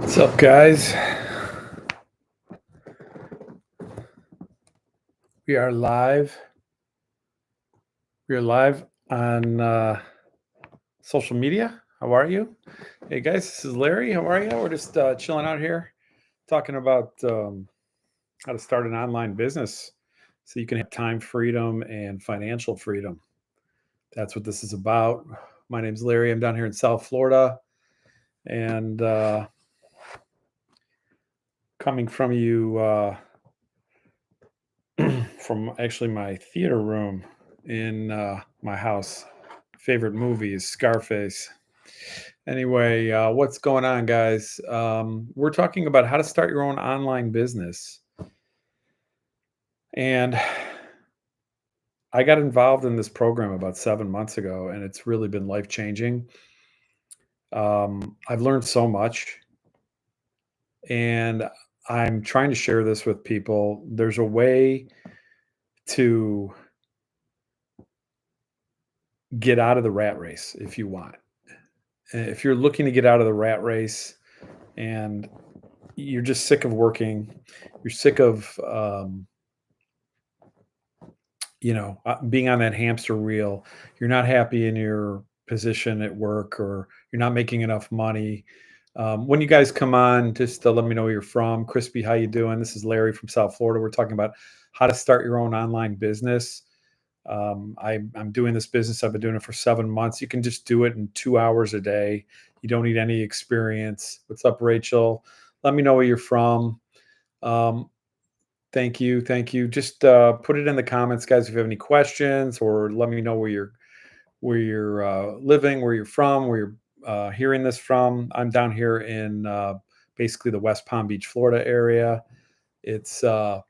What's up, guys? We are live. We are live on social media. How are you? Hey, guys, this is Larry. How are you? We're just chilling out here talking about how to start an online business so you can have time freedom and financial freedom. That's what this is about. My name's Larry. I'm down here in South Florida and coming from you from actually my theater room in my house. Favorite movie is Scarface. Anyway, what's going on, guys? We're talking about how to start your own online business. And I got involved in this program about 7 months ago, and it's really been life changing. I've learned so much, and I'm trying to share this with people. There's a way to get out of the rat race if you want. If you're looking to get out of the rat race and you're just sick of working, you're sick of being on that hamster wheel. You're not happy in your position at work, or you're not making enough money. When you guys come on, just let me know where you're from. Crispy, how you doing? This is Larry from South Florida. We're talking about how to start your own online business. I'm doing this business. I've been doing it for 7 months. You can just do it in 2 hours a day. You don't need any experience. What's up, Rachel? Let me know where you're from. Um, Thank you, thank you. Just, put it in the comments, guys, if you have any questions, or let me know where you're living, where you're from, where you're, hearing this from. I'm down here in, basically the West Palm Beach, Florida area. It's, 8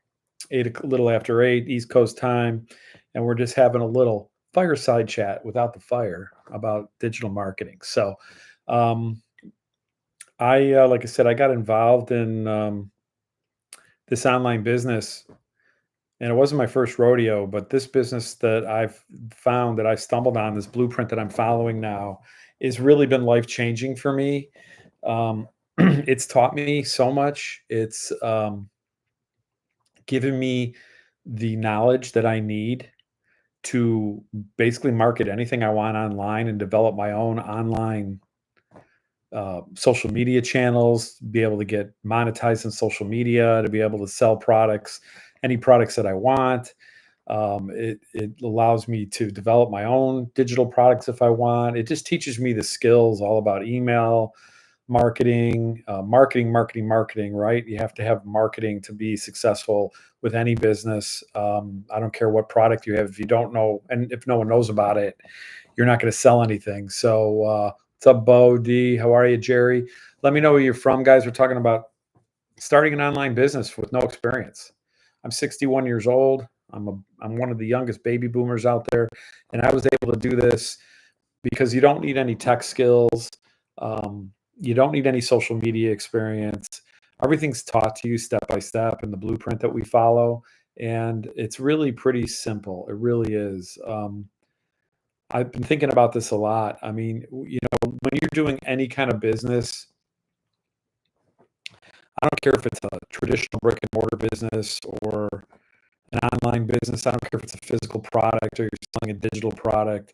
o'c little after 8 East Coast time, and we're just having a little fireside chat without the fire about digital marketing. So, um, like I said, I got involved in, this online business. And it wasn't my first rodeo, but this business that I've found that I stumbled on, this blueprint that I'm following now, has really been life changing for me. It's taught me so much. It's given me the knowledge that I need to basically market anything I want online and develop my own online social media channels, be able to get monetized in social media, to be able to sell products, any products that I want. It allows me to develop my own digital products if I want. It just teaches me the skills all about email marketing, marketing. Right? You have to have marketing to be successful with any business. I don't care what product you have if you don't know, and if no one knows about it, you're not going to sell anything. So, what's up, Bo D? How are you, Jerry? Let me know where you're from, guys. We're talking about starting an online business with no experience. I'm 61 years old. I'm one of the youngest baby boomers out there, and I was able to do this because you don't need any tech skills. You don't need any social media experience. Everything's taught to you step by step in the blueprint that we follow, and it's really pretty simple. It really is. I've been thinking about this a lot. I mean, when you're doing any kind of business, I don't care if it's a traditional brick and mortar business or an online business. I don't care if it's a physical product or you're selling a digital product.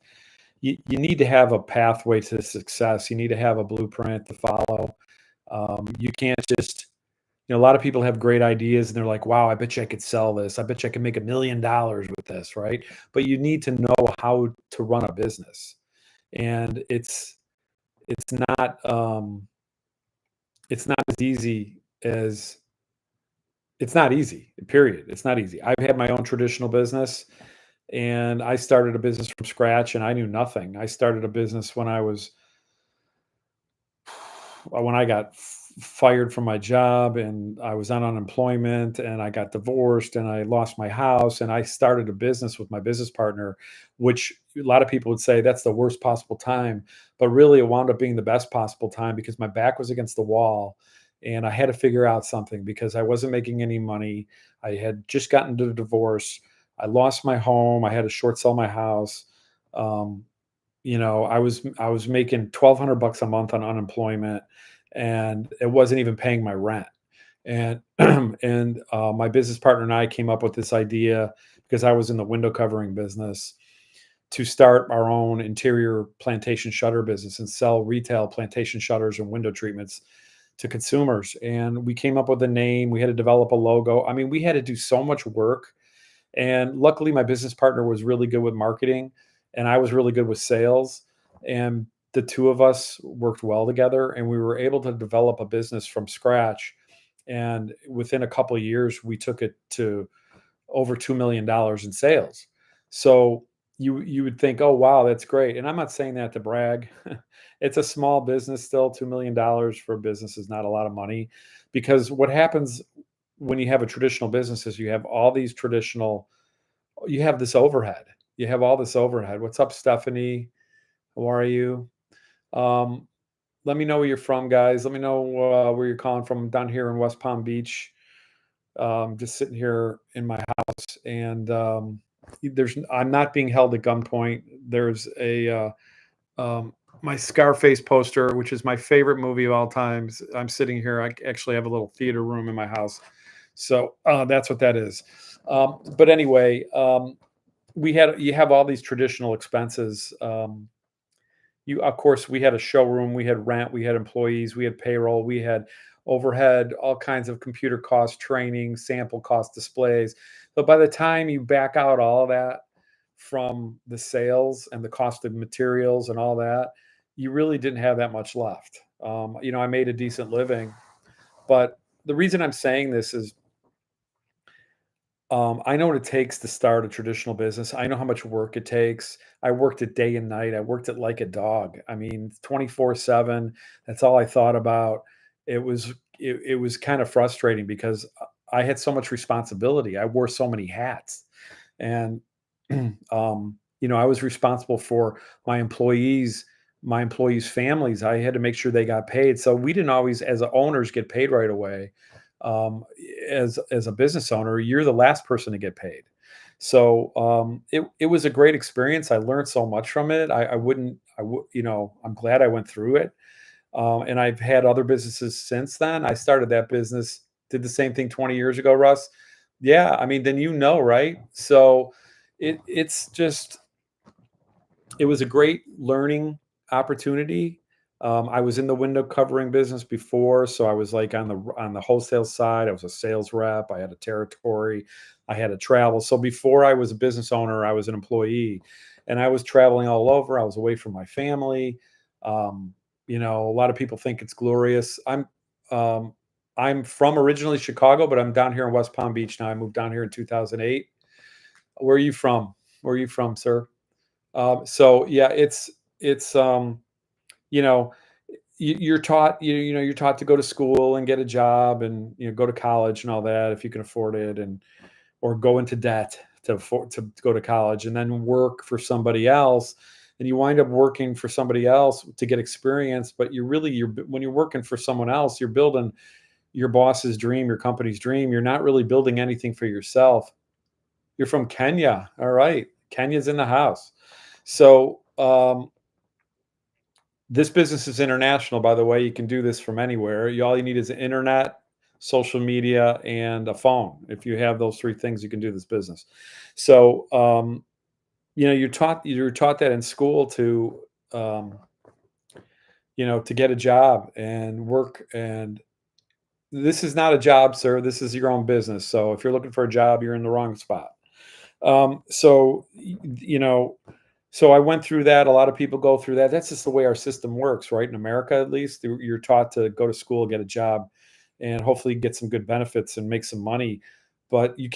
You need to have a pathway to success. You need to have a blueprint to follow. You can't just, a lot of people have great ideas and they're like, wow, I bet you I could sell this. I bet you I can make $1 million with this, right? But you need to know how to run a business. And it's not it's not as easy as it's not easy, period. It's not easy. I've had my own traditional business, and I started a business from scratch and I knew nothing. I started a business when I got fired from my job, and I was on unemployment, and I got divorced, and I lost my house, and I started a business with my business partner, which a lot of people would say that's the worst possible time, but really it wound up being the best possible time because my back was against the wall and I had to figure out something because I wasn't making any money. I had just gotten to a divorce. I lost my home. I had to short sell my house. Um, I was making $1,200 a month on unemployment, and it wasn't even paying my rent. And my business partner and I came up with this idea because I was in the window covering business to start our own interior plantation shutter business and sell retail plantation shutters and window treatments to consumers. And we came up with a name. We had to develop a logo. I mean, we had to do so much work. And luckily, my business partner was really good with marketing, and I was really good with sales. And the two of us worked well together, and we were able to develop a business from scratch. And within a couple of years, we took it to over $2 million in sales. So you would think, oh wow, that's great. And I'm not saying that to brag. It's a small business still. $2 million for a business is not a lot of money, because what happens when you have a traditional business is you have all these traditional, you have this overhead. You have all this overhead. What's up, Stephanie? How are you? Um, Let me know where you're from, guys. Let me know where you're calling from. Down here in West Palm Beach, just sitting here in my house, and I'm not being held at gunpoint. There's a my Scarface poster, which is my favorite movie of all times. I'm sitting here. I actually have a little theater room in my house, so that's what that is. But anyway, you have all these traditional expenses. You Of course, we had a showroom, we had rent, we had employees, we had payroll, we had overhead, all kinds of computer costs, training, sample cost, displays. But by the time you back out all of that from the sales and the cost of materials and all that, you really didn't have that much left. I made a decent living, but the reason I'm saying this is, I know what it takes to start a traditional business. I know how much work it takes. I worked it day and night. I worked it like a dog. I mean, 24/7. That's all I thought about. It was kind of frustrating because I had so much responsibility. I wore so many hats. And I was responsible for my employees' families. I had to make sure they got paid. So we didn't always, as owners, get paid right away. As a business owner, you're the last person to get paid. So it was a great experience. I learned so much from it. I wouldn't I would I'm glad I went through it. And I've had other businesses since then. I started that business, did the same thing 20 years ago, Russ. Yeah, I mean, then right? So it's just, it was a great learning opportunity. I was in the window covering business before, so I was like on the wholesale side. I was a sales rep. I had a territory. I had to travel. So before I was a business owner, I was an employee, and I was traveling all over. I was away from my family. A lot of people think it's glorious. Um, I'm from originally Chicago, but I'm down here in West Palm Beach now. I moved down here in 2008. Where are you from? Where are you from, sir? So yeah, it's you know you're taught to go to school and get a job, and go to college and all that if you can afford it, and or go into debt to go to college, and then work for somebody else, and you wind up working for somebody else to get experience. But when you're working for someone else, you're building your boss's dream, your company's dream. You're not really building anything for yourself. You're from Kenya. All right, Kenya's in the house. So this business is international, by the way. You can do this from anywhere. All you need is the internet, social media, and a phone. If you have those three things, you can do this business. So you're taught that in school um, to get a job and work. And this is not a job, sir. This is your own business. So if you're looking for a job, you're in the wrong spot. So so I went through that. A lot of people go through that. That's just the way our system works, right? In America, at least, you're taught to go to school, get a job, and hopefully get some good benefits and make some money. But you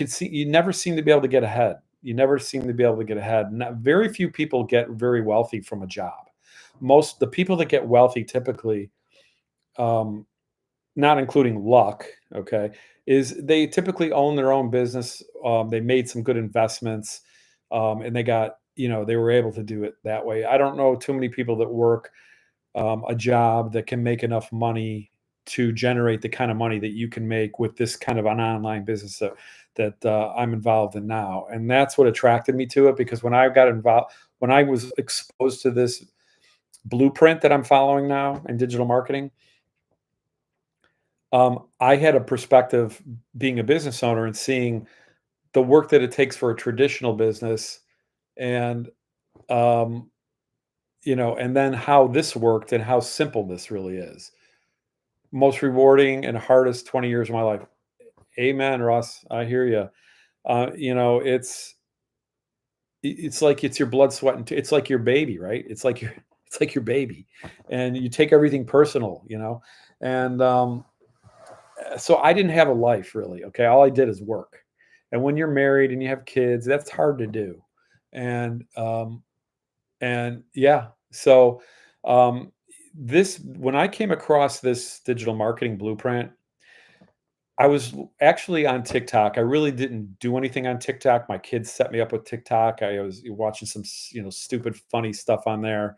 never seem to be able to get ahead. You never seem to be able to get ahead. Very few people get very wealthy from a job. Most the people that get wealthy typically, um, not including luck, okay, is they typically own their own business. They made some good investments, and they were able to do it that way. I don't know too many people that work a job that can make enough money to generate the kind of money that you can make with this kind of an online business that I'm involved in now. And that's what attracted me to it, because when I was exposed to this blueprint that I'm following now in digital marketing, I had a perspective being a business owner and seeing the work that it takes for a traditional business and, um, and then how this worked and how simple this really is. Most rewarding and hardest 20 years of my life. Amen, Russ. I hear you. It's like it's your blood, sweat, and it's like your baby, right? It's like your baby, and you take everything personal. And so I didn't have a life really. Okay, all I did is work. And when you're married and you have kids, that's hard to do. And yeah, so um, this when I came across this digital marketing blueprint, I was actually on TikTok. I really didn't do anything on TikTok. My kids set me up with TikTok. I was watching some, stupid, funny stuff on there.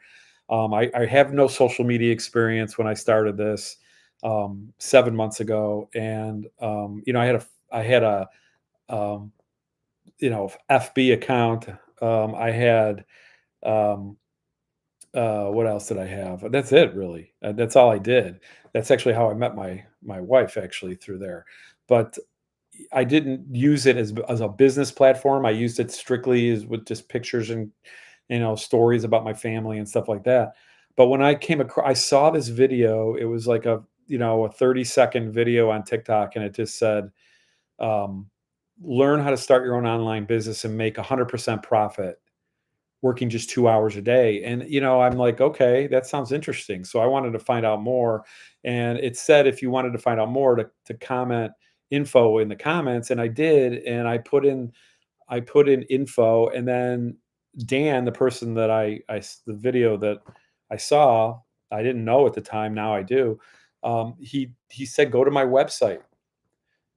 I have no social media experience when I started this 7 months ago, and I had a um, FB account. I had um, what else did I have? That's it, really. That's all I did. That's actually how I met my wife, actually, through there. But I didn't use it as a business platform. I used it strictly as with just pictures and, stories about my family and stuff like that. But when I saw this video. It was like a 30-second video on TikTok, and it just said, um, "Learn how to start your own online business and make 100% profit working just 2 hours a day." And, I'm like, "Okay, that sounds interesting." So I wanted to find out more, and it said if you wanted to find out more to comment info in the comments, and I did, and I put in info, and then Dan, the person that the video that I saw, I didn't know at the time, now I do. He said, "Go to my website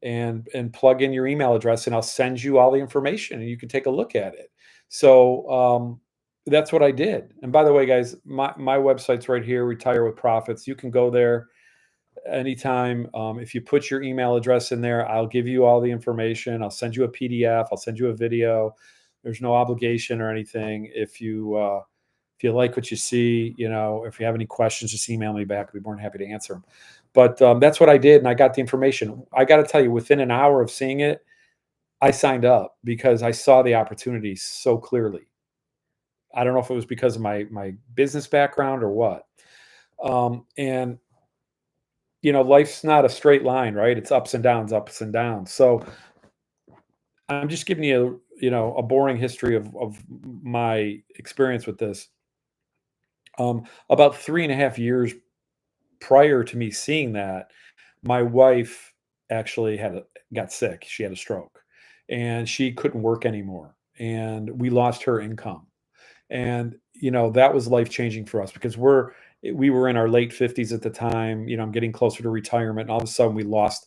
and plug in your email address, and I'll send you all the information, and you can take a look at it." So that's what I did. And by the way, guys, my website's right here, Retire with Profits. You can go there anytime. If you put your email address in there, I'll give you all the information. I'll send you a PDF. I'll send you a video. There's no obligation or anything. If you like what you see, if you have any questions, just email me back. I'll be more than happy to answer them. But that's what I did, and I got the information. I got to tell you, within an hour of seeing it, I signed up because I saw the opportunity so clearly. I don't know if it was because of my business background or what. And life's not a straight line, right? It's ups and downs, ups and downs. So I'm just giving you, a boring history of my experience with this. About 3.5 years prior to me seeing that, my wife actually got sick. She had a stroke, and she couldn't work anymore, and we lost her income. And that was life changing for us because we were in our late 50s at the time. I'm getting closer to retirement, and all of a sudden we lost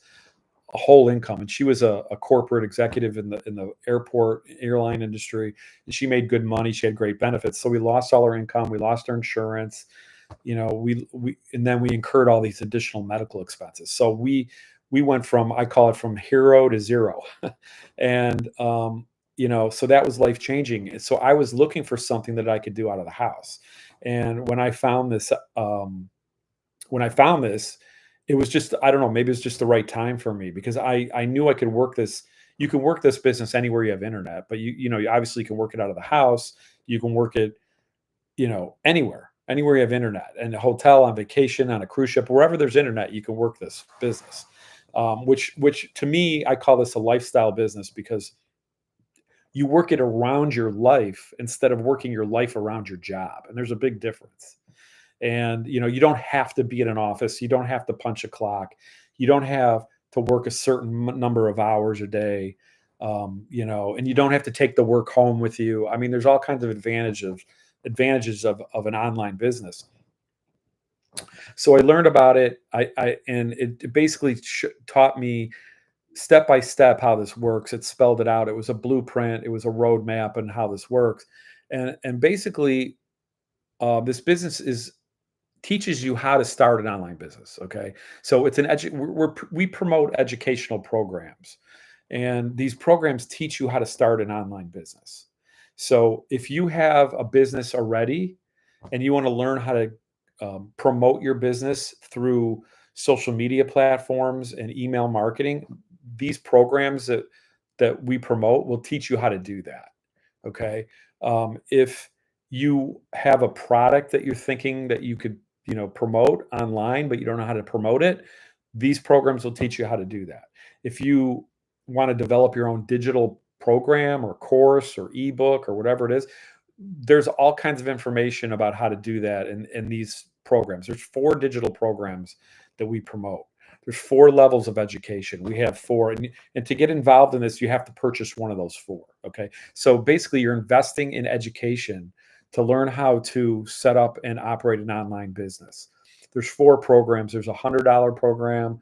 a whole income. And she was a corporate executive in the airport airline industry, and she made good money. She had great benefits. So we lost all our income. We lost our insurance. And then we incurred all these additional medical expenses. So we went from, I call it, from hero to zero. And so that was life changing. So I was looking for something that I could do out of the house. And when I found this, it was just, I don't know, maybe it's just the right time for me, because I knew I could work this. You can work this business anywhere you have internet, but you obviously can work it out of the house. You can work it, anywhere you have internet, and a hotel, on vacation, on a cruise ship, wherever there's internet, you can work this business. Which to me, I call this a lifestyle business, because you work it around your life instead of working your life around your job. And there's a big difference. And you don't have to be in an office. You don't have to punch a clock. You don't have to work a certain number of hours a day. And you don't have to take the work home with you. I mean, there's all kinds of advantages of an online business. So I learned about it. And it basically taught me step by step how this works. It spelled it out. It was a blueprint. It was a roadmap on how this works. And basically, this business teaches you how to start an online business. Okay, so it's we promote educational programs, and these programs teach you how to start an online business. So if you have a business already and you want to learn how to promote your business through social media platforms and email marketing, these programs that we promote will teach you how to do that. Okay. If you have a product that you're thinking that you could, promote online, but you don't know how to promote it, these programs will teach you how to do that. If you want to develop your own digital program or course or ebook or whatever it is, there's all kinds of information about how to do that in these programs. There's 4 digital programs that we promote. There's 4 levels of education. We have 4, and to get involved in this, you have to purchase one of those 4. Okay, so basically, you're investing in education to learn how to set up and operate an online business. There's 4 programs. There's a $100 program,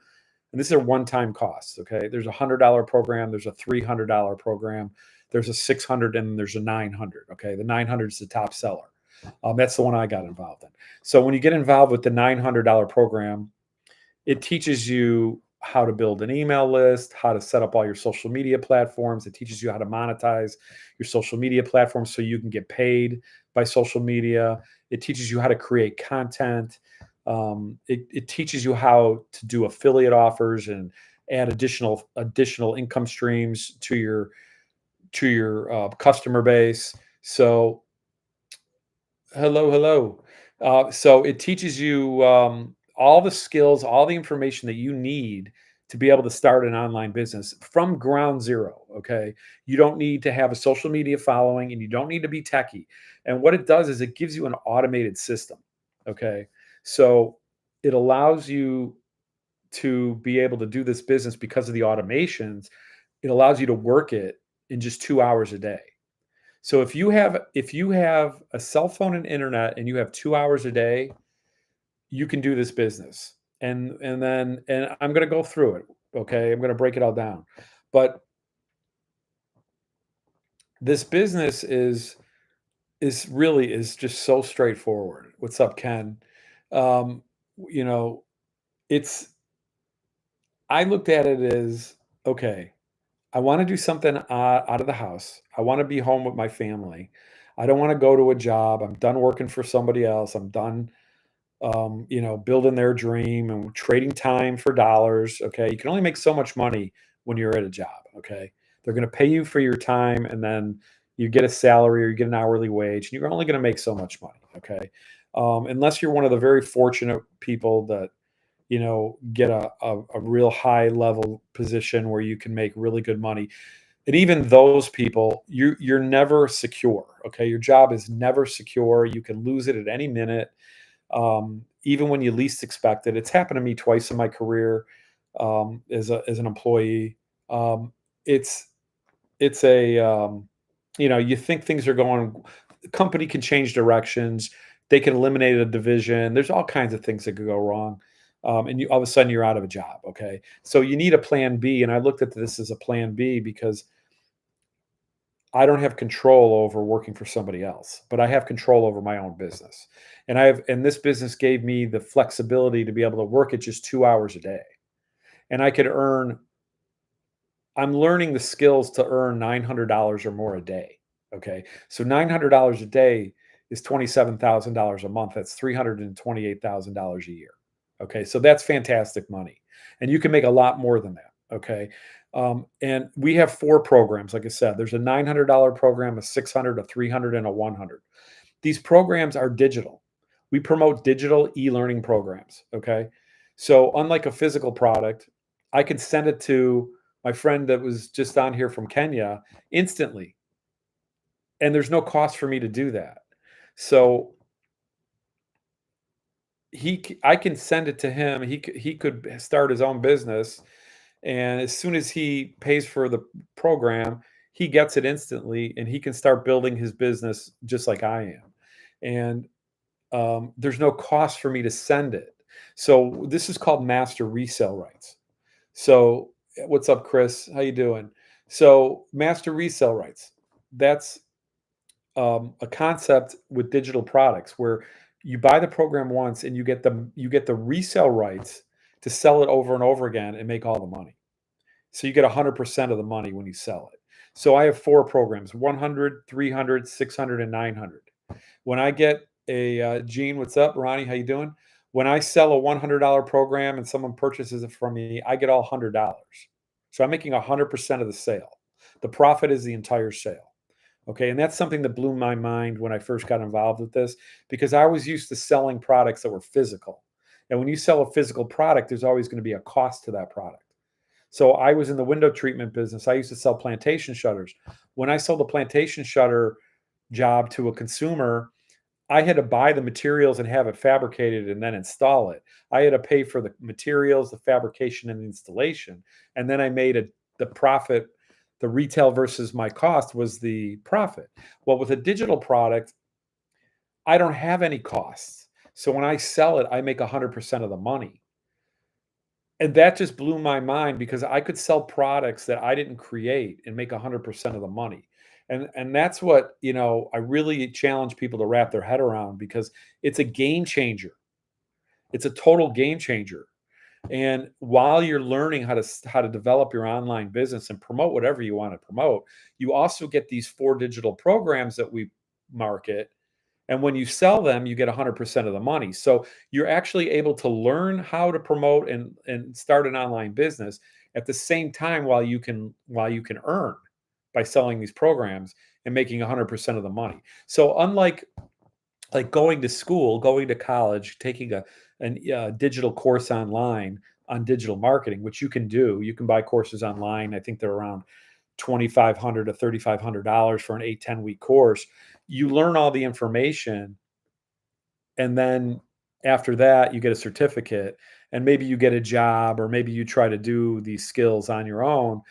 and these are one-time costs. Okay, there's a $100 program. There's a $300 program. There's a 600 and there's a 900. Okay, the 900 is the top seller. That's the one I got involved in. So when you get involved with the $900 program, it teaches you how to build an email list, how to set up all your social media platforms. It teaches you how to monetize your social media platforms so you can get paid by social media. It teaches you how to create content. It teaches you how to do affiliate offers and add additional income streams to your customer base. So hello, hello. So it teaches you all the skills, all the information that you need to be able to start an online business from ground zero. Okay. You don't need to have a social media following and you don't need to be techie. And what it does is it gives you an automated system. Okay. So it allows you to be able to do this business because of the automations. It allows you to work it in just 2 hours a day. So if you have a cell phone and internet and you have 2 hours a day, you can do this business. And I'm going to go through it. Okay, I'm going to break it all down. But this business is just so straightforward. What's up, Ken? Um, you know, it's I looked at it as okay. I want to do something out of the house. I want to be home with my family. I don't want to go to a job. I'm done working for somebody else. I'm done, building their dream and trading time for dollars. Okay. You can only make so much money when you're at a job. Okay. They're going to pay you for your time and then you get a salary or you get an hourly wage and you're only going to make so much money. Okay. Unless you're one of the very fortunate people that get a real high level position where you can make really good money. And even those people, you're never secure. Okay. Your job is never secure. You can lose it at any minute. Even when you least expect it. It's happened to me twice in my career as an employee. Um, it's it's a you think things are going, the company can change directions, they can eliminate a division, there's all kinds of things that could go wrong, and you all of a sudden you're out of a job. Okay, so you need a plan B, and I looked at this as a plan B because I don't have control over working for somebody else, but I have control over my own business, and this business gave me the flexibility to be able to work at just 2 hours a day, and I could earn I'm learning the skills to earn $900 or more a day. Okay. So $900 a day is $27,000 a month. That's $328,000 a year. Okay. So that's fantastic money. And you can make a lot more than that. Okay. And we have 4 programs. Like I said, there's a $900 program, a 600, a 300, and a 100. These programs are digital. We promote digital e-learning programs. Okay. So unlike a physical product, I could send it to my friend that was just on here from Kenya instantly. And there's no cost for me to do that. So I can send it to him. He could start his own business. And as soon as he pays for the program, he gets it instantly and he can start building his business just like I am. And there's no cost for me to send it. So this is called master resale rights. So what's up, Chris? How you doing? So master resale rights. That's a concept with digital products where you buy the program once and you get the resale rights to sell it over and over again and make all the money. So you get 100% of the money when you sell it. So I have 4 programs: 100, 300, 600, and 900. When I get a Gene, what's up, Ronnie? How you doing? When I sell a $100 program and someone purchases it from me, I get all $100. So I'm making 100% of the sale. The profit is the entire sale. Okay. And that's something that blew my mind when I first got involved with this because I was used to selling products that were physical. And when you sell a physical product, there's always going to be a cost to that product. So I was in the window treatment business. I used to sell plantation shutters. When I sold the plantation shutter job to a consumer, I had to buy the materials and have it fabricated and then install it. I had to pay for the materials, the fabrication, and the installation. And then I made the profit, the retail versus my cost was the profit. Well, with a digital product, I don't have any costs. So when I sell it, I make 100% of the money. And that just blew my mind because I could sell products that I didn't create and make 100% of the money. And that's what, I really challenge people to wrap their head around because it's a game changer. It's a total game changer. And while you're learning how to develop your online business and promote whatever you want to promote, you also get these 4 digital programs that we market, and when you sell them, you get 100% of the money. So you're actually able to learn how to promote and start an online business at the same time while you can earn by selling these programs and making 100% of the money. So unlike like going to school, going to college, taking a digital course online on digital marketing, which you can do. You can buy courses online. I think they're around 2,500 to $3,500 for an 8-10 week course. You learn all the information, and then after that, you get a certificate, and maybe you get a job, or maybe you try to do these skills on your own,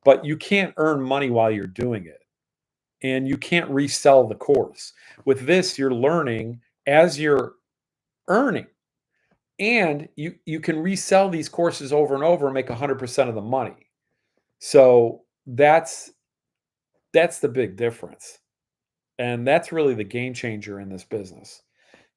but you can't earn money while you're doing it. And you can't resell the course. With this, you're learning as you're earning. And you can resell these courses over and over and make 100% of the money. So that's the big difference. And that's really the game changer in this business.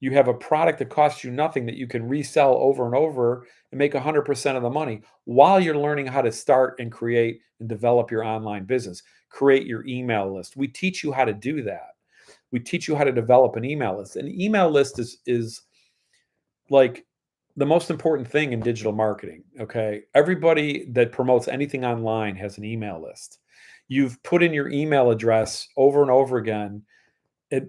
You have a product that costs you nothing that you can resell over and over and make 100% of the money while you're learning how to start and create and develop your online business. Create your email list. We teach you how to do that. We teach you how to develop an email list. An email list is like the most important thing in digital marketing. Okay. Everybody that promotes anything online has an email list. You've put in your email address over and over again at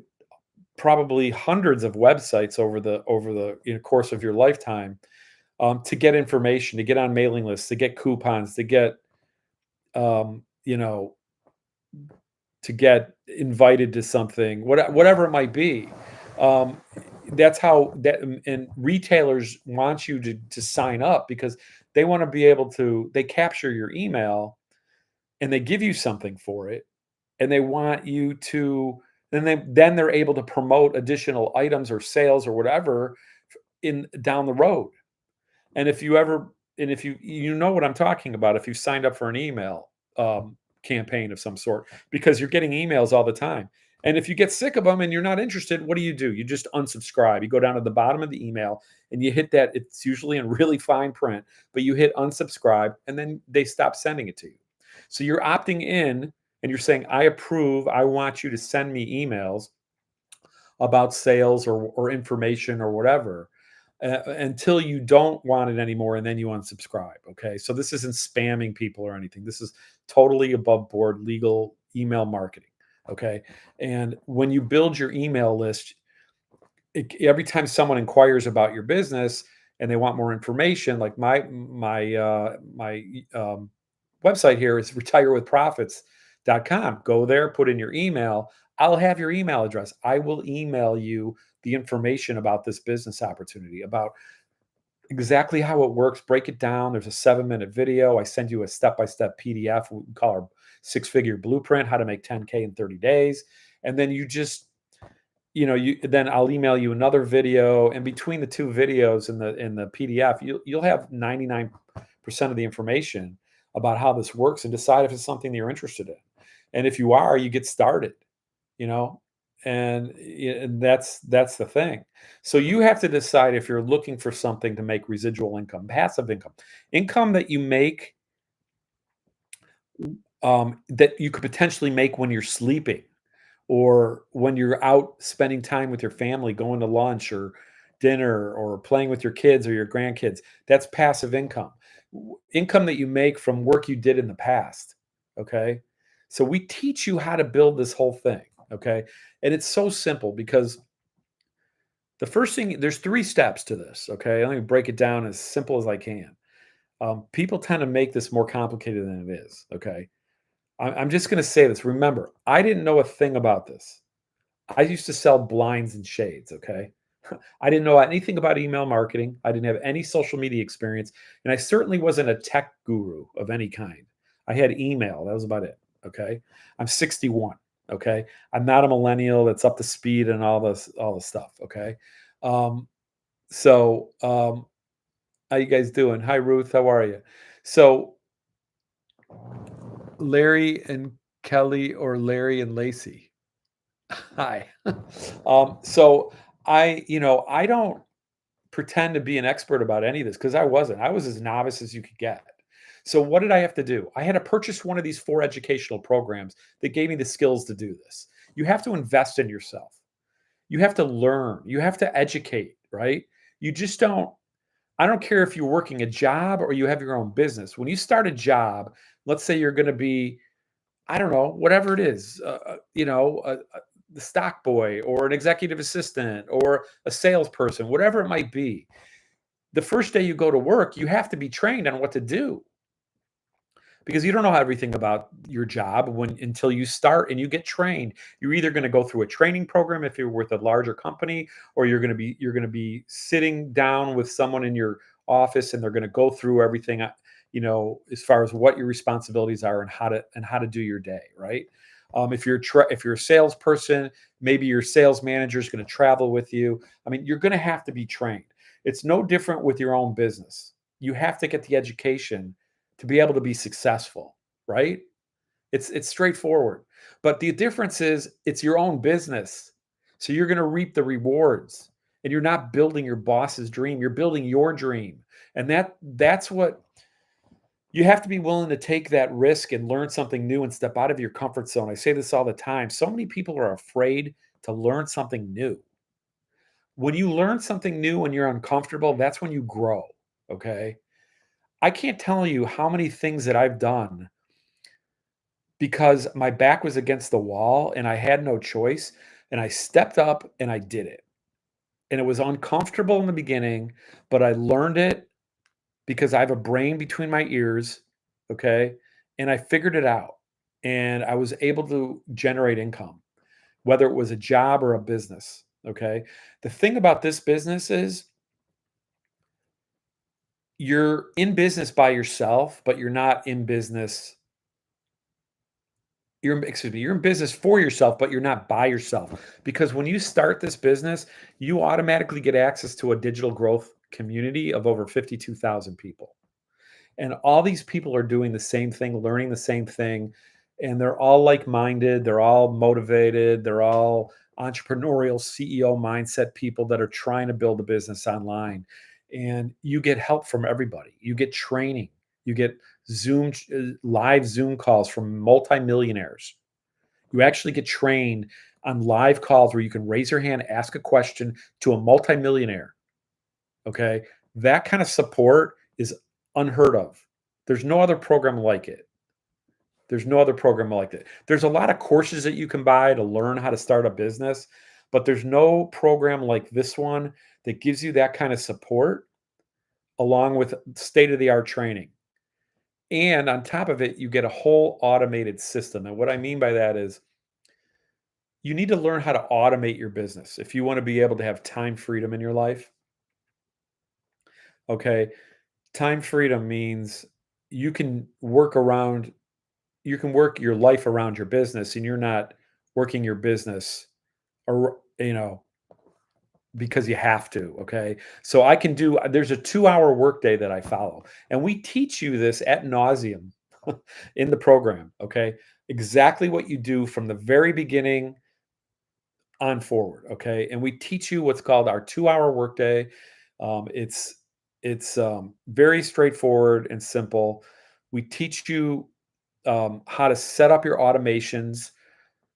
probably hundreds of websites over the course of your lifetime, to get information, to get on mailing lists, to get coupons, to get um, you know to get invited to something, whatever it might be. Um, that's how that and retailers want you to sign up because they want to be able to they capture your email and they give you something for it, and they want you to then they're able to promote additional items or sales or whatever in down the road. And if you know what I'm talking about, if you signed up for an email campaign of some sort, because you're getting emails all the time. And if you get sick of them and you're not interested, what do? You just unsubscribe. You go down to the bottom of the email and you hit that. It's usually in really fine print, but you hit unsubscribe and then they stop sending it to you. So you're opting in and you're saying, I approve. I want you to send me emails about sales or information or whatever, until you don't want it anymore, and then you unsubscribe. Okay, so this isn't spamming people or anything. This is totally above board legal email marketing. Okay, and when you build your email list, every time someone inquires about your business and they want more information, like my website here is retirewithprofits.com. Go there, put in your email. I'll have your email address. I will email you the information about this business opportunity, about exactly how it works, break it down. There's a 7-minute video. I send you a step-by-step PDF. We call our 6-figure blueprint, how to make 10K in 30 days. And then I'll email you another video. And between the two videos and the PDF, you'll have 99% of the information about how this works and decide if it's something that you're interested in. And if you are, you get started, you know, and that's the thing. So you have to decide if you're looking for something to make residual income, passive income that you make, that you could potentially make when you're sleeping or when you're out spending time with your family, going to lunch or dinner or playing with your kids or your grandkids. That's passive income. Income that you make from work you did in the past. Okay. So we teach you how to build this whole thing. Okay. And it's so simple because the first thing, there's three steps to this. Okay. Let me break it down as simple as I can. People tend to make this more complicated than it is. Okay. I'm just going to say this. Remember, I didn't know a thing about this. I used to sell blinds and shades. Okay. I didn't know anything about email marketing. I didn't have any social media experience. And I certainly wasn't a tech guru of any kind. I had email. That was about it. Okay. I'm 61. Okay. I'm not a millennial that's up to speed and all this stuff. Okay. Um, so how you guys doing? Hi, Ruth. How are you? So Larry and Kelly or Larry and Lacey. Hi. So I don't pretend to be an expert about any of this because I wasn't. I was as novice as you could get. So what did I have to do? I had to purchase one of these four educational programs that gave me the skills to do this. You have to invest in yourself. You have to learn. You have to educate, right? You just don't. I don't care if you're working a job or you have your own business. When you start a job, let's say you're going to be, I don't know, whatever it is, the stock boy or an executive assistant or a salesperson, whatever it might be. The first day you go to work, you have to be trained on what to do because you don't know everything about your job until you start and you get trained. You're either going to go through a training program if you're with a larger company, or you're going to be sitting down with someone in your office and they're going to go through everything, as far as what your responsibilities are and how to do your day, right? If you're a salesperson, maybe your sales manager is going to travel with you. I mean, you're going to have to be trained. It's no different with your own business. You have to get the education to be able to be successful, right? It's straightforward. But the difference is it's your own business. So you're going to reap the rewards. And you're not building your boss's dream, you're building your dream. And that's what you have to be willing to take that risk and learn something new and step out of your comfort zone. I say this all the time. So many people are afraid to learn something new. When you learn something new and you're uncomfortable, that's when you grow, okay? I can't tell you how many things that I've done because my back was against the wall and I had no choice, and I stepped up and I did it. And it was uncomfortable in the beginning, but I learned it because I have a brain between my ears, okay? And I figured it out. And I was able to generate income, whether it was a job or a business, okay? The thing about this business is you're in business by yourself, but you're not in business. You're in business for yourself, but you're not by yourself. Because when you start this business, you automatically get access to a digital growth community of over 52,000 people. And all these people are doing the same thing, learning the same thing, and they're all like-minded, they're all motivated, they're all entrepreneurial CEO mindset people that are trying to build a business online. And you get help from everybody. You get training. You get live Zoom calls from multimillionaires. You actually get trained on live calls where you can raise your hand, ask a question to a multimillionaire. Okay? That kind of support is unheard of. There's no other program like it. There's no other program like it. There's a lot of courses that you can buy to learn how to start a business, but there's no program like this one that gives you that kind of support along with state of the art training. And on top of it, you get a whole automated system. And what I mean by that is you need to learn how to automate your business if you want to be able to have time freedom in your life. Okay. Time freedom means you can work around you can work your life around your business and you're not working your business or because you have to, okay? So there's a 2-hour workday that I follow, and we teach you this at nauseum in the program, okay? Exactly what you do from the very beginning on forward, okay? And we teach you what's called our 2-hour workday. It's very straightforward and simple. We teach you how to set up your automations,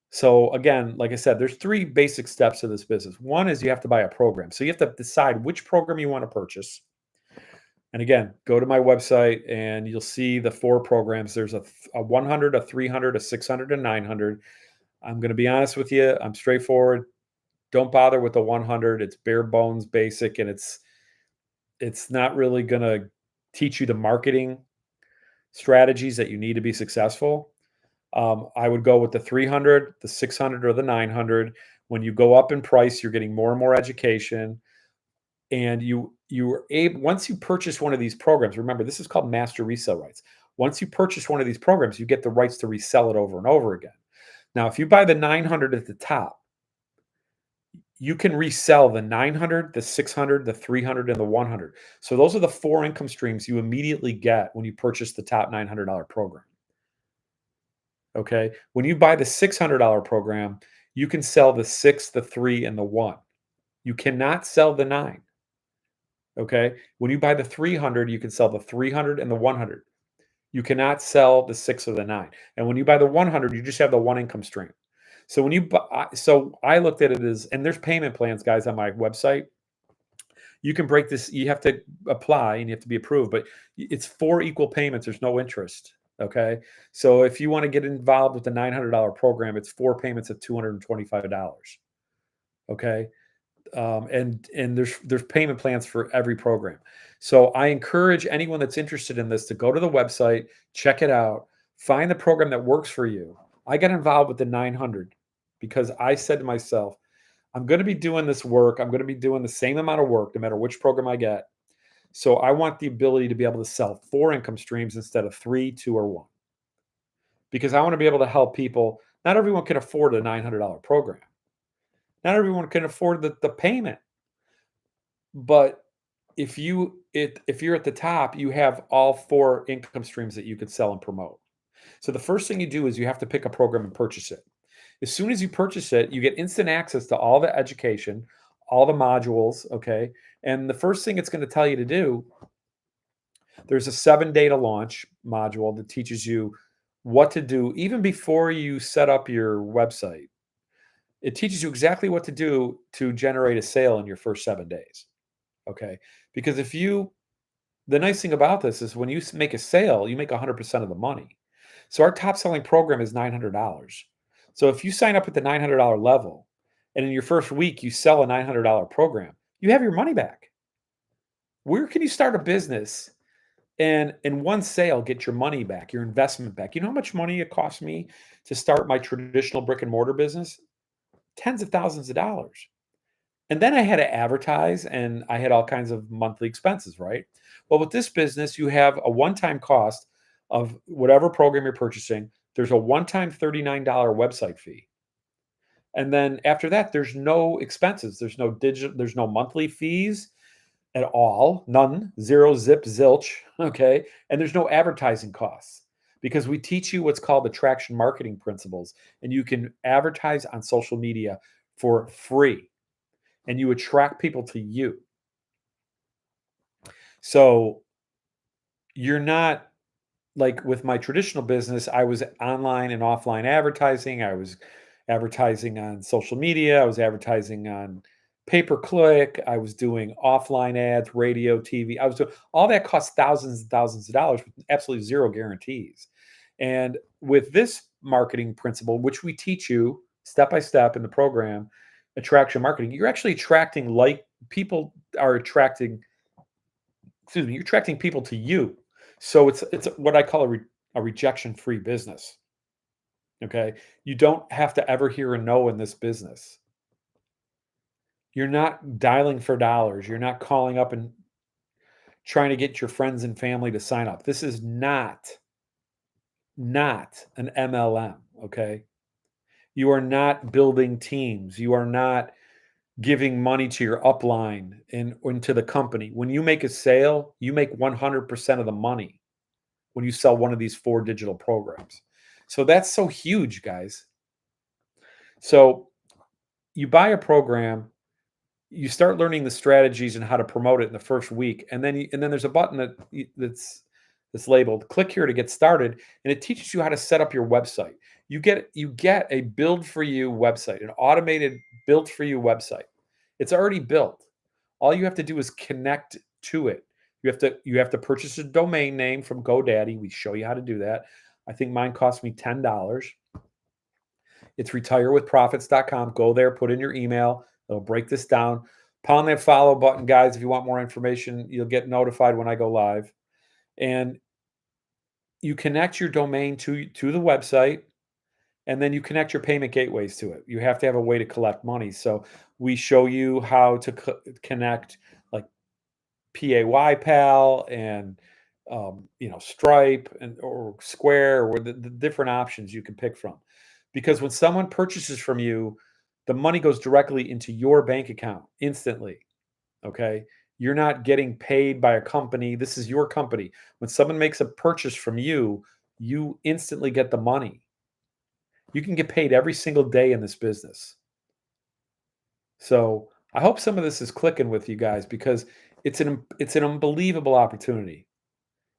So again, like I said, there's three basic steps to this business. One is you have to buy a program. So you have to decide which program you want to purchase. And again, go to my website and you'll see the four programs. There's a 100, a 300, a 600, and 900. I'm going to be honest with you. I'm straightforward. Don't bother with the 100. It's bare bones basic, and it's not really going to teach you the marketing strategies that you need to be successful. I would go with the 300, the 600, or the 900. When you go up in price, you're getting more and more education, and you are able, once you purchase one of these programs. Remember, this is called master resale rights. Once you purchase one of these programs, you get the rights to resell it over and over again. Now, if you buy the 900 at the top, you can resell the 900, the 600, the 300, and the 100. So those are the four income streams you immediately get when you purchase the top $900 program. Okay. When you buy the $600 program, you can sell the 6, the 3, and the 1. You cannot sell the 9. Okay. When you buy the 300, you can sell the 300 and the 100. You cannot sell the 6 or the 9. And when you buy the 100, you just have the one income stream. So when you buy, so I looked at it as, and there's payment plans, guys, on my website. You can break this. You have to apply and you have to be approved, but it's 4 equal payments. There's no interest. Okay. So if you want to get involved with the $900 program, it's 4 payments of $225. Okay. And there's payment plans for every program. So I encourage anyone that's interested in this to go to the website, check it out, find the program that works for you. I got involved with the 900 because I said to myself, I'm going to be doing this work. I'm going to be doing the same amount of work no matter which program I get. So I want the ability to be able to sell 4 income streams instead of 3, 2, or 1, because I want to be able to help people. Not everyone can afford a $900 program. Not everyone can afford the payment. But if you're at the top, you have all 4 income streams that you could sell and promote. So the first thing you do is you have to pick a program and purchase it. As soon as you purchase it, you get instant access to all the education, all the modules, okay? And the first thing it's going to tell you to do, there's a 7 day to launch module that teaches you what to do even before you set up your website. It teaches you exactly what to do to generate a sale in your first 7 days, okay? Because the nice thing about this is when you make a sale, you make 100% of the money. So our top selling program is $900. So if you sign up at the $900 level and in your first week you sell a $900 program, you have your money back. Where can you start a business and in one sale get your money back, your investment back? You know how much money it cost me to start my traditional brick and mortar business? Tens of thousands of dollars. And then I had to advertise and I had all kinds of monthly expenses, right? Well, with this business, you have a one-time cost of whatever program you're purchasing. There's a one-time $39 website fee. And then after that, there's no expenses. There's no monthly fees at all. None. Zero, zip, zilch. Okay. And there's no advertising costs because we teach you what's called attraction marketing principles. And you can advertise on social media for free and you attract people to you. So you're not like with my traditional business, I was online and offline advertising. I was advertising on social media. I was advertising on pay per click. I was doing offline ads, radio, TV. I was doing all that cost thousands and thousands of dollars with absolutely zero guarantees. And with this marketing principle, which we teach you step by step in the program, attraction marketing, you're actually attracting like people are attracting, excuse me, you're attracting people to you. So it's what I call a rejection free business. Okay. You don't have to ever hear a no in this business. You're not dialing for dollars. You're not calling up and trying to get your friends and family to sign up. This is not an MLM. Okay. You are not building teams. You are not giving money to your upline and into the company. When you make a sale, you make 100% of the money when you sell one of these 4 digital programs. So that's so huge, guys. So you buy a program, you start learning the strategies and how to promote it in the first week, and then there's a button that's that's labeled click here to get started, and it teaches you how to set up your website. You get a build for you website, an automated built for you website. It's already built. All you have to do is connect to it. You have to purchase a domain name from GoDaddy. We show you how to do that. I think mine cost me $10. It's retirewithprofits.com. Go there, put in your email. It'll break this down. Pound that follow button, guys. If you want more information, you'll get notified when I go live. And you connect your domain to the website, and then you connect your payment gateways to it. You have to have a way to collect money. So we show you how to connect like PayPal and Stripe and or Square or the different options you can pick from. Because when someone purchases from you, the money goes directly into your bank account instantly. Okay. You're not getting paid by a company. This is your company. When someone makes a purchase from you, you instantly get the money. You can get paid every single day in this business. So I hope some of this is clicking with you guys because it's an unbelievable opportunity,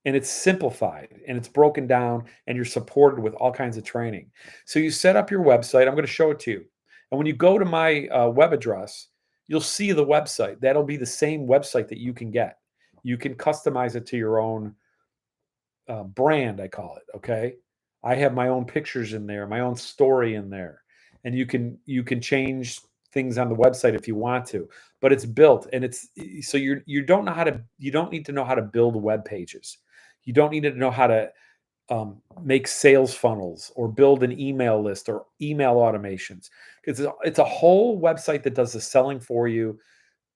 and it's simplified and it's broken down, and you're supported with all kinds of training. So you set up your website. I'm going to show it to you. And when you go to my web address, you'll see the website. That'll be the same website that you can get. You can customize it to your own brand, I call it. Okay. I have my own pictures in there, my own story in there. And you can change things on the website if you want to, but it's built, and it's so you don't need to know how to build web pages. You don't need to know how to make sales funnels or build an email list or email automations, because it's a whole website that does the selling for you.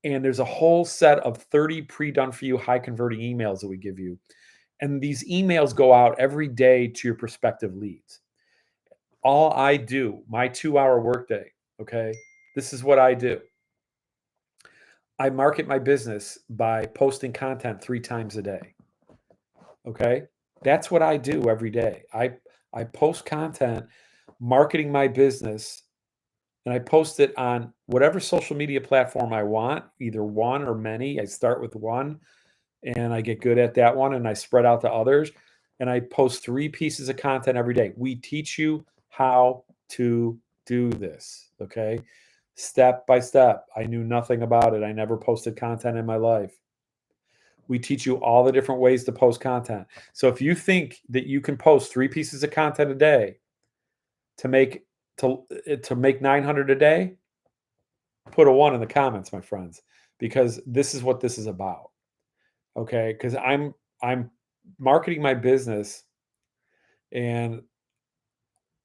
And there's a whole set of 30 pre-done for you high converting emails that we give you. And these emails go out every day to your prospective leads. All I do, my 2-hour workday, okay? This is what I do. I market my business by posting content 3 times a day. Okay? That's what I do every day. I post content marketing my business, and I post it on whatever social media platform I want, either one or many. I start with one and I get good at that one and I spread out to others, and I post 3 pieces of content every day. We teach you how to do this, okay? Step by step. I knew nothing about it. I never posted content in my life. We teach you all the different ways to post content. So if you think that you can post 3 pieces of content a day to make to make 900 a day, put a 1 in the comments, my friends, because this is what this is about. Okay? Cuz I'm marketing my business, and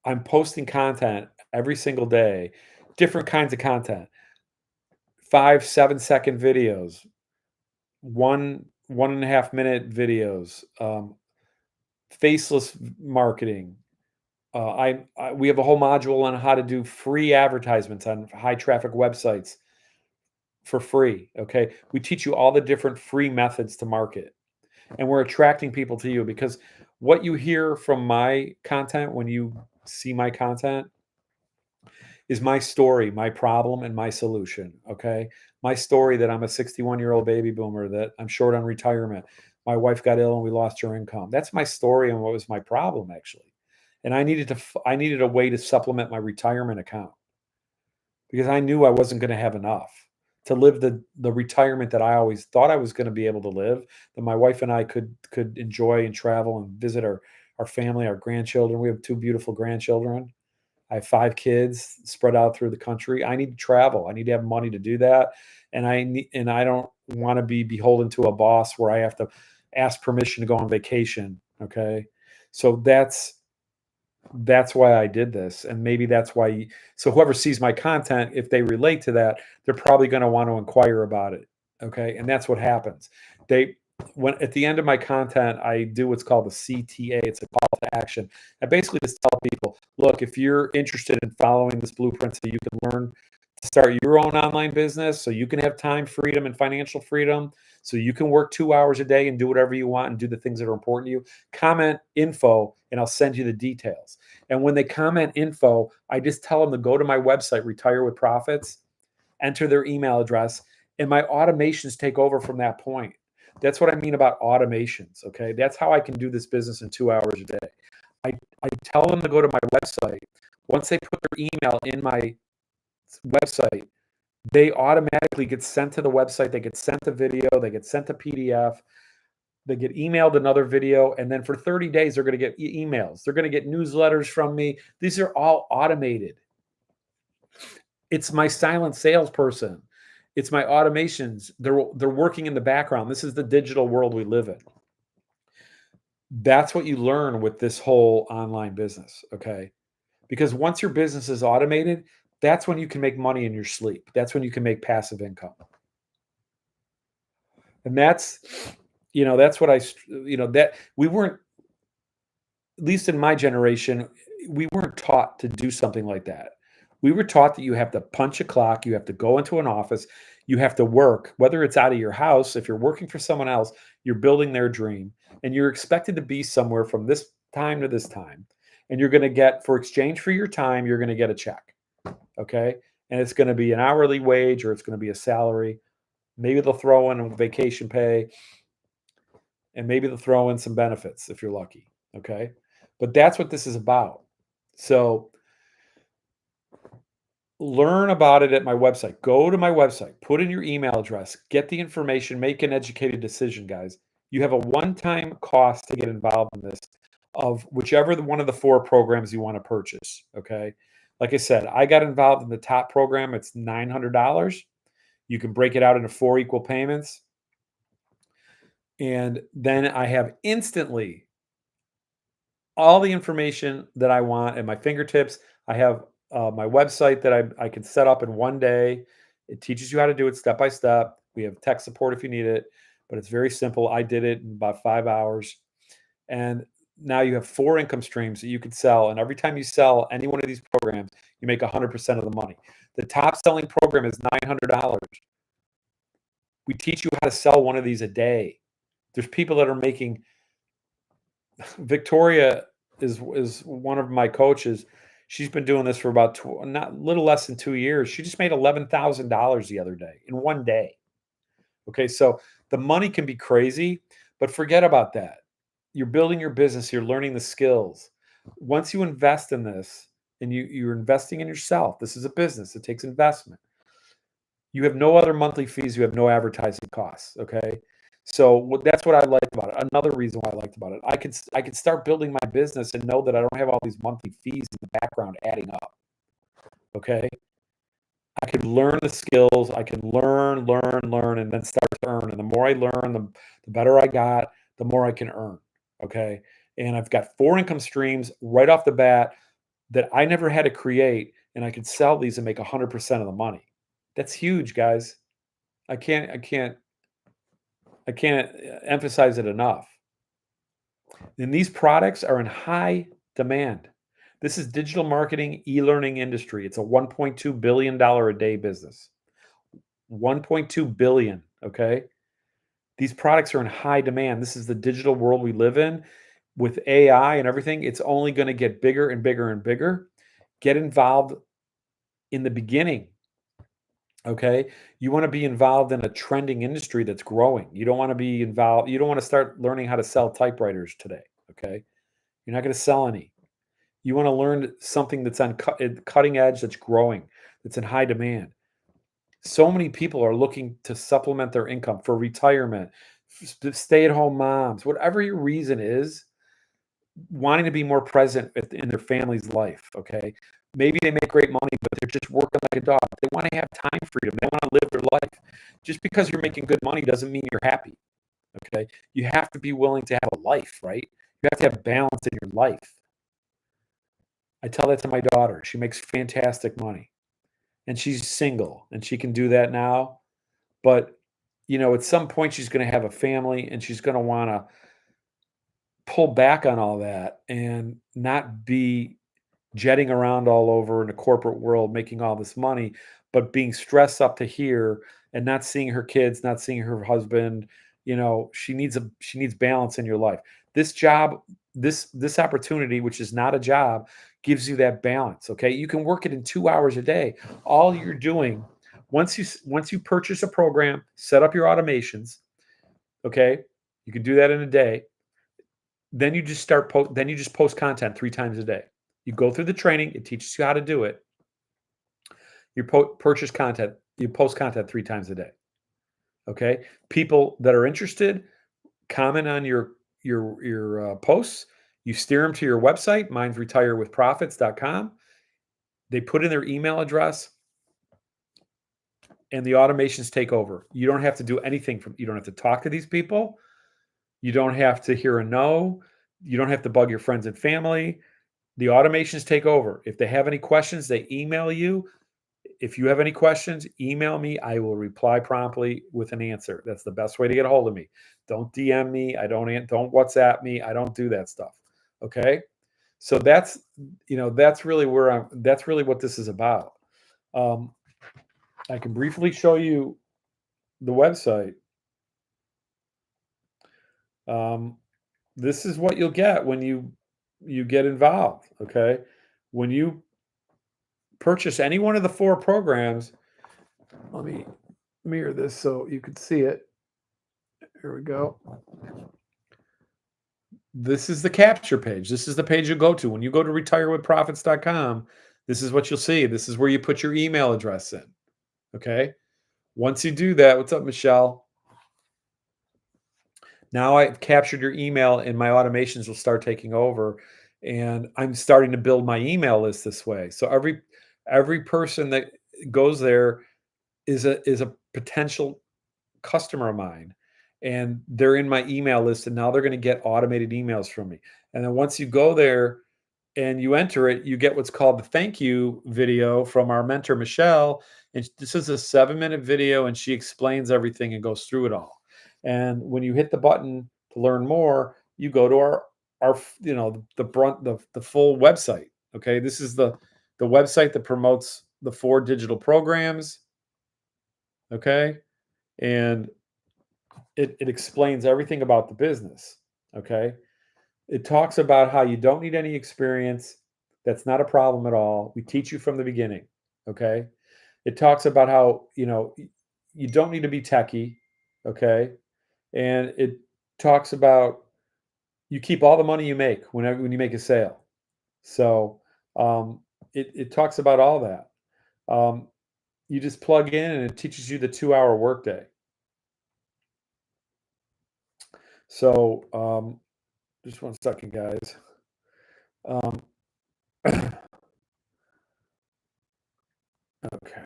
I'm posting content every single day, different kinds of content. 5, 7-second videos, 1.5 minute videos, faceless marketing. We have a whole module on how to do free advertisements on high traffic websites for free. Okay. We teach you all the different free methods to market, and we're attracting people to you because what you hear from my content when you see my content is my story, my problem, and my solution. Okay. My story that I'm a 61-year-old baby boomer, that I'm short on retirement. My wife got ill and we lost her income. That's my story and what was my problem, actually. And I needed a way to supplement my retirement account because I knew I wasn't going to have enough to live the retirement that I always thought I was going to be able to live, that my wife and I could enjoy and travel and visit our family, our grandchildren. We have 2 beautiful grandchildren. I have 5 kids spread out through the country. I need to travel. I need to have money to do that, and I don't want to be beholden to a boss where I have to ask permission to go on vacation. Okay, so that's why I did this, and maybe that's why. So whoever sees my content, if they relate to that, they're probably going to want to inquire about it. Okay, and that's what happens. They when at the end of my content, I do what's called a CTA. It's a call to action. I basically just tell people, look, if you're interested in following this blueprint so you can learn to start your own online business, so you can have time freedom and financial freedom, so you can work 2 hours a day and do whatever you want and do the things that are important to you, comment info and I'll send you the details. And when they comment info, I just tell them to go to my website, Retire with Profits, enter their email address, and my automations take over from that point. That's what I mean about automations. Okay. That's how I can do this business in 2 hours a day. I, I tell them to go to my website. Once they put their email in my website, they automatically get sent to the website. They get sent a video. They get sent a PDF. They get emailed another video. And then for 30 days, they're going to get emails. They're going to get newsletters from me. These are all automated. It's my silent salesperson. It's my automations. They're working in the background. This is the digital world we live in. That's what you learn with this whole online business, okay? Because once your business is automated, that's when you can make money in your sleep. That's when you can make passive income. And that's, that's what that we weren't, at least in my generation, we weren't taught to do something like that. We were taught that you have to punch a clock, you have to go into an office, you have to work, whether it's out of your house, if you're working for someone else, you're building their dream, and you're expected to be somewhere from this time to this time. And you're going to get, for exchange for your time, you're going to get a check. Okay. And it's going to be an hourly wage or it's going to be a salary. Maybe they'll throw in vacation pay and maybe they'll throw in some benefits if you're lucky. Okay. But that's what this is about. So learn about it at my website. Go to my website, put in your email address, get the information, make an educated decision, guys. You have a one-time cost to get involved in this of whichever one of the 4 programs you want to purchase. Okay. Like I said, I got involved in the top program. It's $900. You can break it out into 4 equal payments. And then I have instantly all the information that I want at my fingertips. I have my website that I can set up in one day. It teaches you how to do it step by step. We have tech support if you need it, but it's very simple. I did it in about 5 hours. And now you have 4 income streams that you could sell. And every time you sell any one of these programs, you make 100% of the money. The top selling program is $900. We teach you how to sell one of these a day. There's people that are making, Victoria is one of my coaches. She's been doing this for about not little less than 2 years. She just made $11,000 the other day in one day. Okay, so the money can be crazy, but forget about that. You're building your business. You're learning the skills. Once you invest in this, and you're investing in yourself, this is a business. It takes investment. You have no other monthly fees. You have no advertising costs. Okay. So that's what I liked about it. Another reason why I liked about it, I could start building my business and know that I don't have all these monthly fees in the background adding up. Okay. I could learn the skills. I can learn, and then start to earn. And the more I learn, the better I got, the more I can earn. Okay. And I've got 4 income streams right off the bat that I never had to create. And I could sell these and make 100% of the money. That's huge, guys. I can't emphasize it enough. And these products are in high demand. This is digital marketing, e-learning industry. It's a $1.2 billion a day business. 1.2 billion, okay? These products are in high demand. This is the digital world we live in with AI and everything. It's only going to get bigger and bigger and bigger. Get involved in the beginning. Okay. You want to be involved in a trending industry that's growing. You don't want to be involved. You don't want to start learning how to sell typewriters today. Okay. You're not going to sell any. You want to learn something that's on cutting edge, that's growing, that's in high demand. So many people are looking to supplement their income for retirement, stay at home moms, whatever your reason is, wanting to be more present in their family's life. Okay. Maybe they make great money, but they're just working like a dog. They want to have time freedom. They want to live their life. Just because you're making good money doesn't mean you're happy. Okay. You have to be willing to have a life, right? You have to have balance in your life. I tell that to my daughter. She makes fantastic money and she's single and she can do that now. But, at some point she's going to have a family and she's going to want to pull back on all that and not be jetting around all over in the corporate world making all this money, but being stressed up to here and not seeing her kids, not seeing her husband. She needs balance in your life. This job, this opportunity, which is not a job, gives you that balance. Okay. You can work it in 2 hours a day. All you're doing once you purchase a program, set up your automations. Okay, you can do that in a day. Then you just then you just post content 3 times a day. You go through the training, it teaches you how to do it. You purchase content, you post content 3 times a day. Okay, people that are interested comment on your posts. You steer them to your website. Mine's retirewithprofits.com. They put in their email address, and the automations take over. You don't have to do anything you don't have to talk to these people. You don't have to hear a no. You don't have to bug your friends and family. The automations take over. If they have any questions, they email you. If you have any questions, email me. I will reply promptly with an answer. That's the best way to get a hold of me. Don't DM me. Don't WhatsApp me. I don't do that stuff. Okay? So that's really that's really what this is about. I can briefly show you the website. This is what you'll get when you get involved. Okay? When you purchase any one of the 4 programs, let me mirror this so you can see it. Here we go. This is the capture page. This is the page you go to. When you go to retirewithprofits.com, this is what you'll see. This is where you put your email address in. Okay? Once you do that, what's up, Michelle? Now I've captured your email and my automations will start taking over. And I'm starting to build my email list this way. So every person that goes there is a potential customer of mine, and they're in my email list, and now they're going to get automated emails from me. And then once you go there and you enter it, you get what's called the thank you video from our mentor, Michelle. And this is a 7-minute video, and she explains everything and goes through it all. And when you hit the button to learn more, you go to our the full website. Okay, this is the website that promotes the 4 digital programs. Okay, and it explains everything about the business. Okay, it talks about how you don't need any experience. That's not a problem at all. We teach you from the beginning. Okay. It talks about how, you don't need to be techie. Okay. And it talks about you keep all the money you make when you make a sale. So it talks about all that. You just plug in and it teaches you the 2-hour workday. So just one second, guys. Um, okay.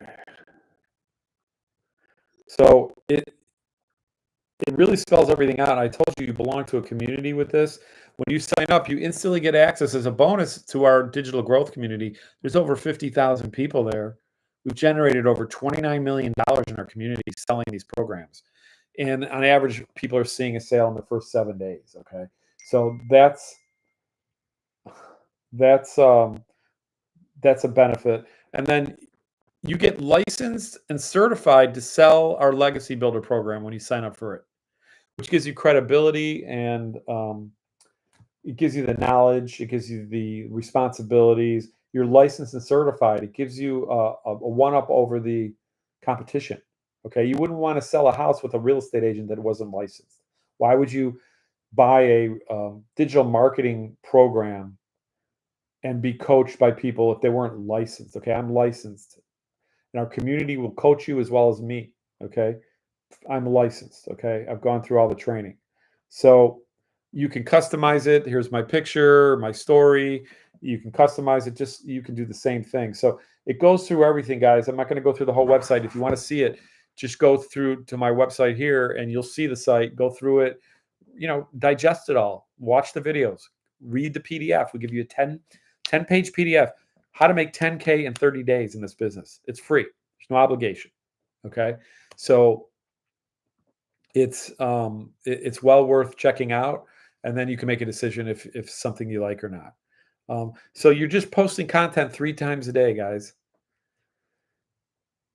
So it really spells everything out. I told you belong to a community with this. When you sign up, you instantly get access as a bonus to our digital growth community. There's over 50,000 people there. We've generated over $29 million in our community selling these programs. And on average, people are seeing a sale in the first 7 days. Okay. So that's a benefit. And then you get licensed and certified to sell our Legacy Builder program when you sign up for it, which gives you credibility, and it gives you the knowledge, it gives you the responsibilities. You're licensed and certified. It gives you a one-up over the competition. Okay, you wouldn't want to sell a house with a real estate agent that wasn't licensed. Why would you buy a digital marketing program and be coached by people if they weren't licensed? Okay, I'm licensed, and our community will coach you as well as me. Okay, I'm licensed. Okay, I've gone through all the training. So you can customize it. Here's my picture, my story. You can customize it. Just you can do the same thing. So it goes through everything, guys. I'm not going to go through the whole website. If you want to see it, just go through to my website here and you'll see the site. Go through it, digest it all. Watch the videos. Read the PDF. We give you a 10-page PDF. How to make 10K in 30 days in this business. It's free. There's no obligation. Okay. So it's well worth checking out, and then you can make a decision if it's something you like or not. So you're just posting content 3 times a day, guys.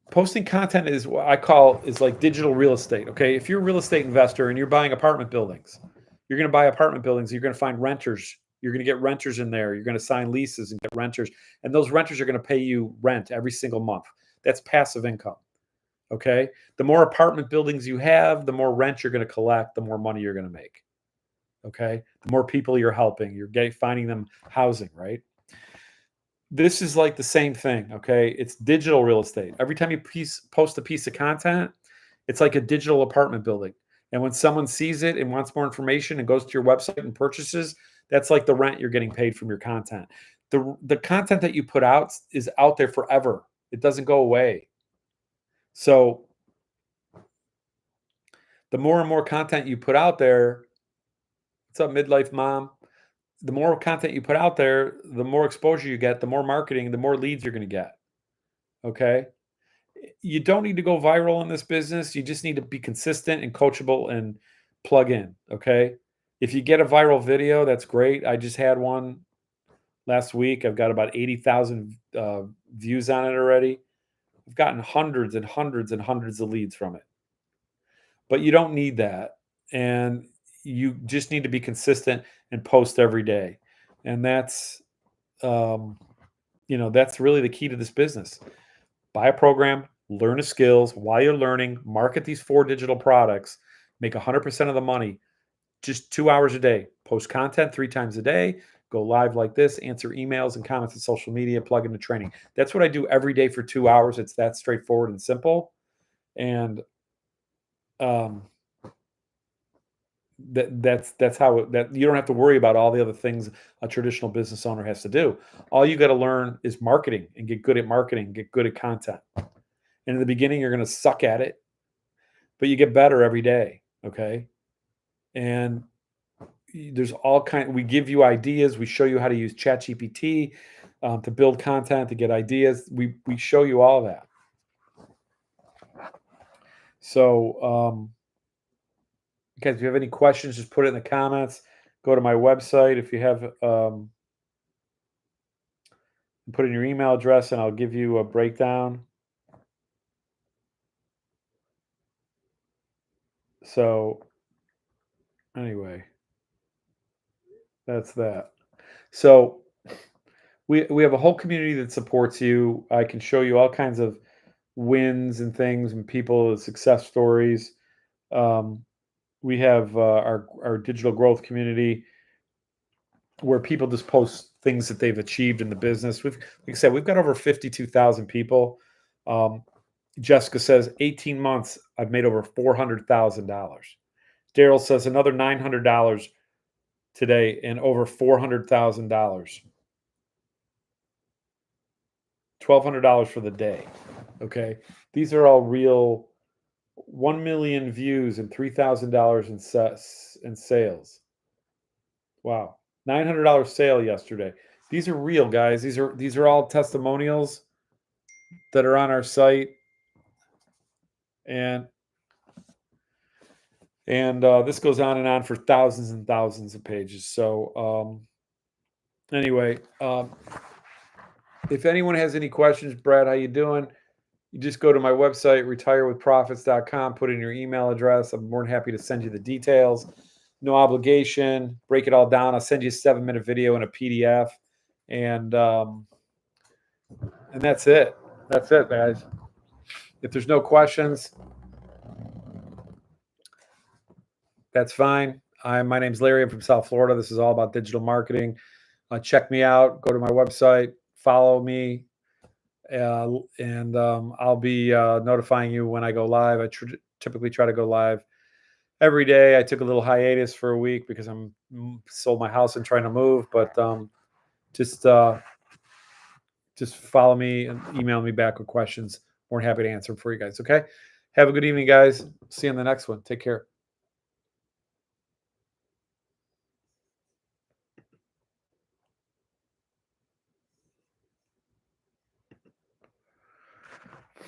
Posting content is what I call is like digital real estate. Okay, if you're a real estate investor and you're buying apartment buildings, you're going to buy apartment buildings. You're going to find renters. You're going to get renters in there. You're going to sign leases and get renters, and those renters are going to pay you rent every single month. That's passive income. Okay. The more apartment buildings you have, the more rent you're going to collect, the more money you're going to make. Okay. The more people you're helping, you're finding them housing, right? This is like the same thing. Okay. It's digital real estate. Every time you post a piece of content, it's like a digital apartment building. And when someone sees it and wants more information and goes to your website and purchases, that's like the rent you're getting paid from your content. The content that you put out is out there forever. It doesn't go away. So the more and more content you put out there, what's up, midlife mom? The more content you put out there, the more exposure you get, the more marketing, the more leads you're going to get. Okay. You don't need to go viral in this business. You just need to be consistent and coachable and plug in. Okay. If you get a viral video, that's great. I just had one last week. I've got about 80,000 views on it already. I've gotten hundreds and hundreds and hundreds of leads from it. But you don't need that. And you just need to be consistent and post every day. And that's, um, that's really the key to this business. Buy a program, learn the skills while you're learning, market these 4 digital products, make 100% of the money, just 2 hours a day, post content 3 times a day, go live like this, answer emails and comments on social media, plug into training. That's what I do every day for 2 hours. It's that straightforward and simple. And um, that's how that you don't have to worry about all the other things a traditional business owner has to do. All you got to learn is marketing and get good at marketing, get good at content. And in the beginning, you're going to suck at it, but you get better every day. Okay. And there's all kind. We give you ideas. We show you how to use ChatGPT to build content, to get ideas. We show you all that. So, guys, if you have any questions, just put it in the comments. Go to my website if you have. Put in your email address, and I'll give you a breakdown. So, anyway, that's that. So we have a whole community that supports you. I can show you all kinds of wins and things and people success stories. Um, we have our digital growth community where people just post things that they've achieved in the business. Like I said, we've got over 52,000 people. Um, Jessica says 18 months, I've made over $400,000. Daryl says another $900 today and over $400,000. $1,200 for the day. Okay. These are all real 1 million views and $3,000 in sales. Wow. $900 sale yesterday. These are real, guys. These are all testimonials that are on our site. And this goes on and on for thousands and thousands of pages. So anyway, if anyone has any questions, Brad, how you doing? You just go to my website, retirewithprofits.com, put in your email address. I'm more than happy to send you the details. No obligation. Break it all down. I'll send you a 7-minute video and a PDF. And that's it. That's it, guys. If there's no questions, that's fine. My name's Larry. I'm from South Florida. This is all about digital marketing. Check me out. Go to my website. Follow me. And I'll be notifying you when I go live. I typically try to go live every day. I took a little hiatus for a week because I'm sold my house and trying to move. But just follow me and email me back with questions. More than happy to answer them for you guys. Okay. Have a good evening, guys. See you on the next one. Take care.